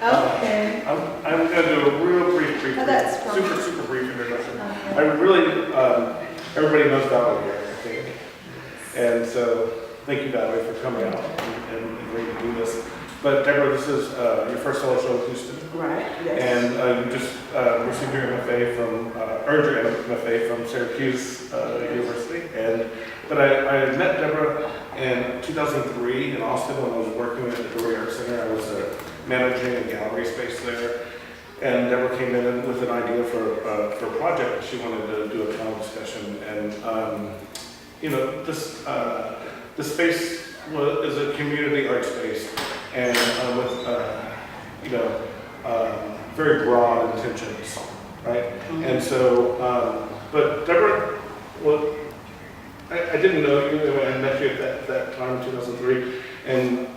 Okay. I'm going to do a real brief, Oh, that's fine. super brief introduction. Okay. I really, everybody knows Valerie, I think. And so, thank you, Valerie, for coming out and agreeing to do this. But Deborah, this is your first solo show in Houston. Right, yes. And you just received your MFA from, earned your MFA from Syracuse University. But I met Deborah in 2003 in Austin when I was working at the DEBORAH Art Center. I was managing a gallery space there. And Deborah came in with an idea for a project. She wanted to do a panel discussion. And, you know, this space is a community art space. And with, you know, very broad intentions, right? Mm-hmm. And so, but Deborah, well, I didn't know you. I met you at that time in 2003, and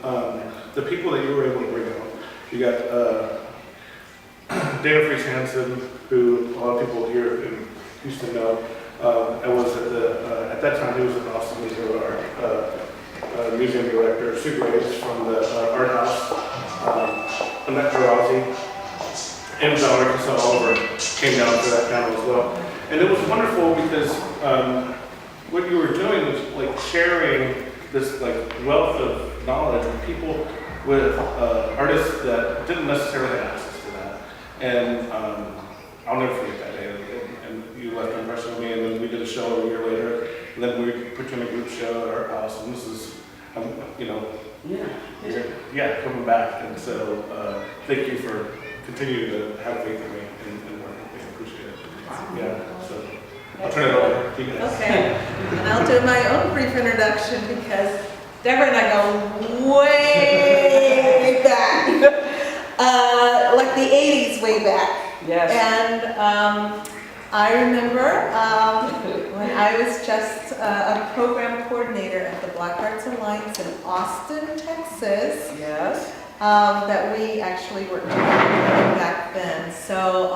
the people that you were able to bring out, you got Dana Fries Hansen, who a lot of people here in Houston know. I was at that time he was at Austin Museum of Art, museum director. Sue Graves from the Art House, Annette Tarazzi, and Valerie Cassel Oliver came down for that panel as well. And it was wonderful because what you were doing was like sharing this like wealth of knowledge with people, with artists that didn't necessarily have access to that. And I'll never forget that day. And you left an impression on me, and then we did a show a year later, and then we put you in a group show at our house, and this is, you know, coming back. And so thank you for continuing to have faith in me and work with me. I appreciate it. Yeah, so I'll turn it over to you guys. Okay, and I'll do my own brief introduction because Deborah and I go way back, like the 80s way back. Yes. And I remember when I was just a program coordinator at the Black Arts Alliance in Austin, Texas. Yes. That we actually were back then. So,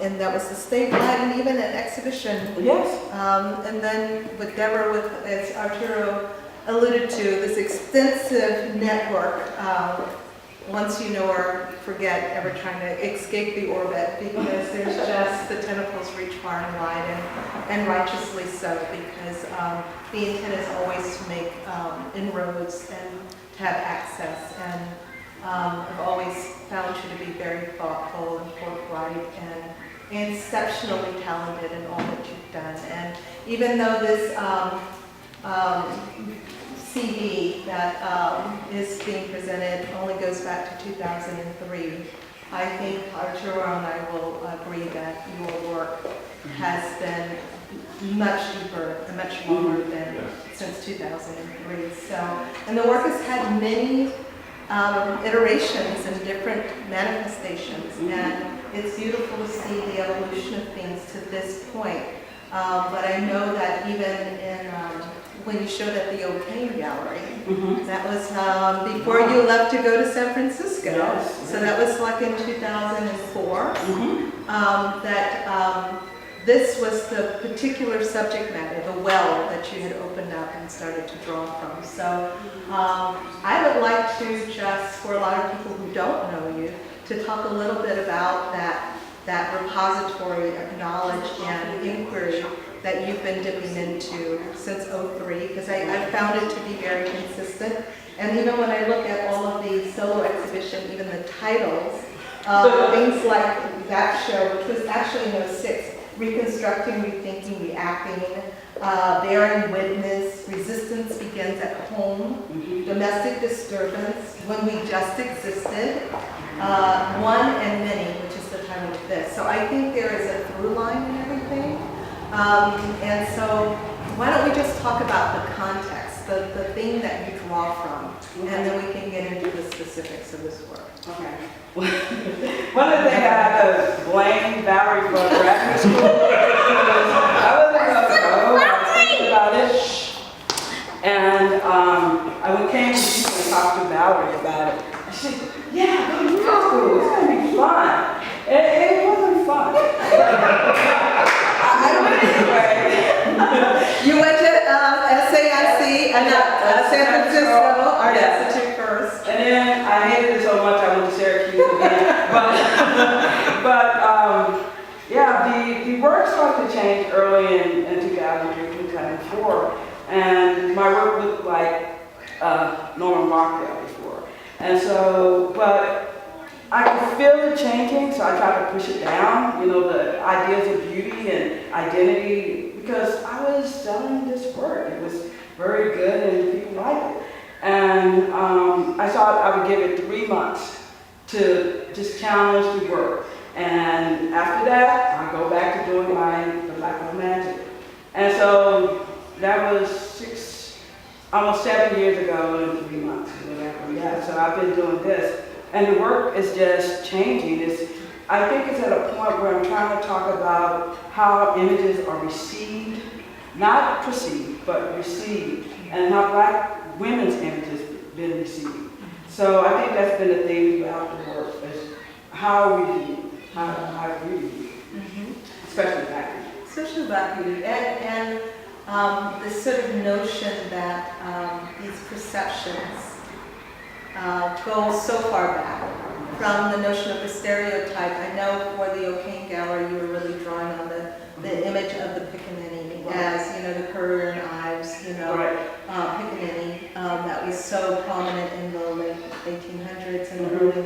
and that was the statewide and even an exhibition. Yes. And then with Deborah, as Arturo alluded to, this extensive network. Once you know her, forget ever trying to escape the orbit because there's just, the tentacles reach far and wide, and righteously so, because the intent is always to make inroads and to have access. And I've always found you to be very thoughtful and forthright and exceptionally talented in all that you've done. And even though this CD that is being presented only goes back to 2003, I think Arturo and I will agree that your work has been much deeper and much longer than since 2003. So, and the work has had many iterations and different manifestations, and it's beautiful to see the evolution of things to this point. But I know that even in when you showed at the O'Kane Gallery, that was before you left to go to San Francisco. Yes. So that was like in 2004. That this was the particular subject matter, the well that you had opened up and started to draw from. So I would like to just, for a lot of people who don't know you, to talk a little bit about that repository of knowledge and inquiry that you've been dipping into since '03, because I found it to be very consistent. And even when I look at all of the solo exhibition, even the titles, things like that show, which was actually in '06, Reconstructing, Rethinking, Reacting, Bearing Witness, Resistance Begins at Home, Domestic Disturbance, When We Just Existed, One and Many, which is the title of this. So I think there is a through line in everything. And so why don't we just talk about the context, the thing that you draw from, and then we can get into the specifics of this work. Okay. One of the things I had to blame Valerie for graduate school I wasn't going to go. I was thinking about it. And I came to you and talked to Valerie about it. And she said, yeah, go to grad school. It's going to be fun. It wasn't fun. You went to SAIC, San Francisco Art Institute first. And then I hated it so much I went to Syracuse again. Yeah, the work started to change early in 2003, 2004, and my work looked like Norman Rockwell before. And so, but I could feel it changing, so I tried to push it down, you know, the ideas of beauty and identity, because I was selling this work. It was very good and people liked it. And I thought I would give it 3 months to just challenge the work. And after that, I go back to doing the Black Romantic. And so that was almost 7 years ago in 3 months, whatever. Yeah, so I've been doing this. And the work is just changing. I think it's at a point where I'm trying to talk about how images are received, not perceived, but received, and how Black women's images been received. So I think that's been a theme throughout the work, is how we view, how we view, especially Black people. Especially Black beauty, and this sort of notion that these perceptions go so far back from the notion of the stereotype. I know for the O'Kane Gallery, you were really drawing on the image of the pickaninny as, you know, the Currier and Ives, you know, pickaninny that was so prominent in the late 1800s and the early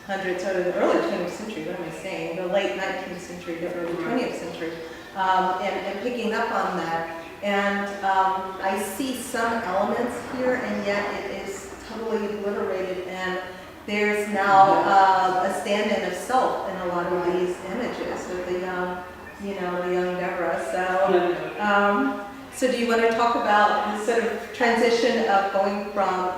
1900s, or the early 20th century, what am I saying? The late 19th century, the early 20th century, and picking up on that. And I see some elements here, and yet it is totally obliterated, and there's now a stand-in of self in a lot of these images of the young, you know, the young Deborah. So do you want to talk about the sort of transition of going from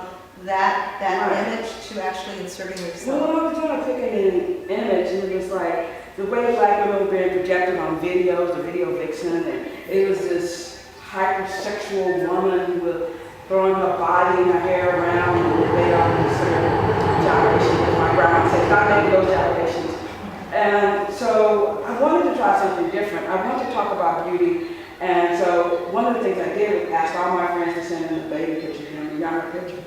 that image to actually inserting yourself? Well, when I was trying to pick an image, and it was like the way Black women were being projected on videos, the video vixen, and it was this hypersexual woman with throwing her body and her hair around, and they are considered gyrations, as my grandma said, not making those gyrations. And so I wanted to try something different. I wanted to talk about beauty. And so one of the things I did was ask all my friends to send in a baby picture, and a younger picture.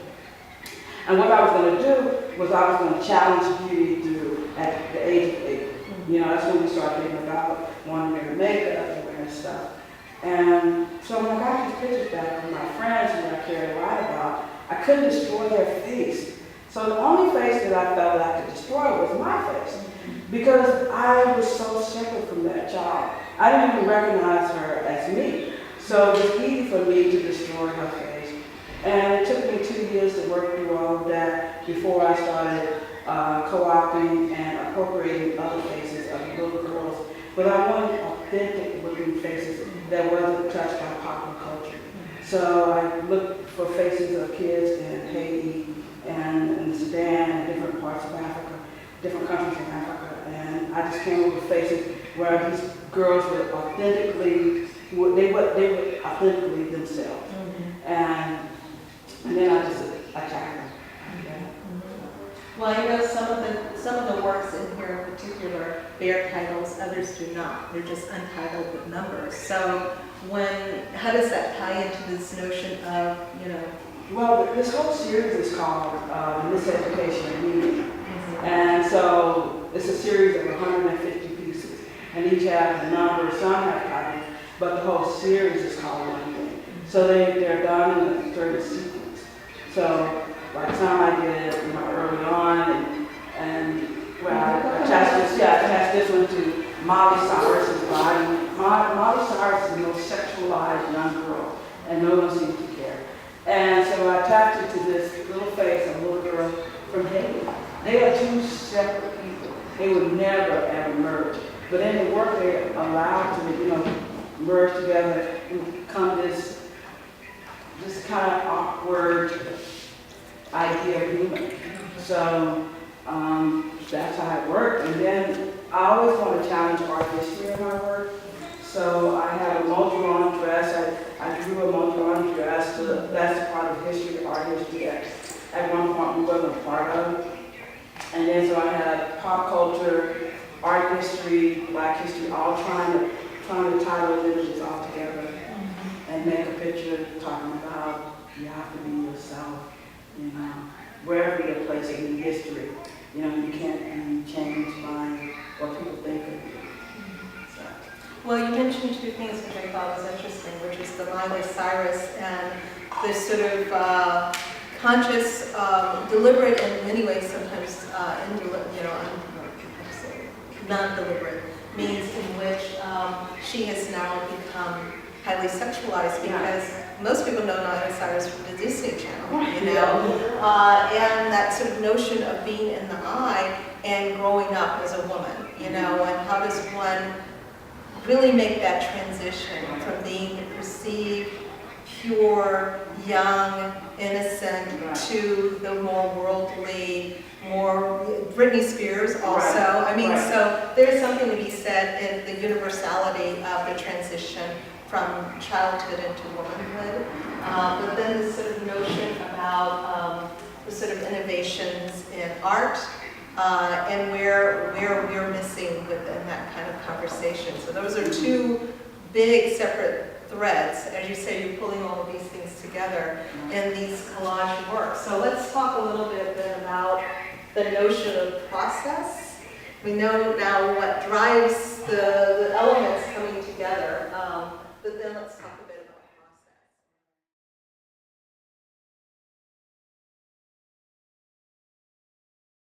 And what I was going to do was I was going to challenge beauty through at the age of 8. You know, that's when we started thinking about wanting to wear makeup and wearing stuff. And so when I got these pictures back from my friends who I cared a lot about, I couldn't destroy their face. So the only face that I felt I could destroy was my face, because I was so separate from that child. I didn't even recognize her as me. So it was easy for me to destroy her face. And it took me 2 years to work through all of that before I started co-opting and appropriating other faces of little girls. But I wanted authentic looking faces that wasn't touched by popular culture. So I looked for faces of kids in Haiti and in Sudan and different parts of Africa, different countries in Africa. And I just came up with faces where these girls were authentically, they were authentically themselves. And then I just attacked them. Well, you know, some of the works in here in particular bear titles, others do not. They're just untitled with numbers. So how does that tie into this notion of, you know? Well, this whole series is called Miseducation of Meaning. And so it's a series of 150 pieces. And each has a number, some have titles, but the whole series is called one thing. So they're done in a certain sequence. So like some I did, you know, early on, and well, I attached this one to Molly Cyrus's body. Molly Cyrus is the most sexualized young girl, and no one seems to care. And so I attached it to this little face of a little girl from Haiti. They are two separate people. They would never ever merge. But in the work, they're allowed to, you know, merge together and become this kind of awkward idea of human. So that's how it worked. And then I always want to challenge art history in my work. So I have a Mondrian dress. I drew a Mondrian dress. That's part of history, art history. At one point we wasn't a part of. And then so I have pop culture, art history, Black history, all trying to tie those images all together and make a picture talking about you have to be yourself, you know, wherever your place in history. You know, you can't be changed by what people think of you. So. Well, you mentioned two things which I thought was interesting, which is the Miley Cyrus and this sort of conscious, deliberate, and in many ways sometimes non-deliberate means in which she has now become highly sexualized, because most people know Miley Cyrus from the Disney Channel, you know, and that sort of notion of being in the eye and growing up as a woman, you know, and how does one really make that transition from being the perceived, pure, young, innocent to the more worldly, more Britney Spears also. I mean, so there's something to be said in the universality of the transition from childhood into womanhood. But then this sort of notion about the sort of innovations in art and where we're missing within that kind of conversation. So those are two big separate threads. As you say, you're pulling all of these things together in these collage works. So let's talk a little bit then about the notion of process. We know now what drives the elements coming together, but then let's talk a bit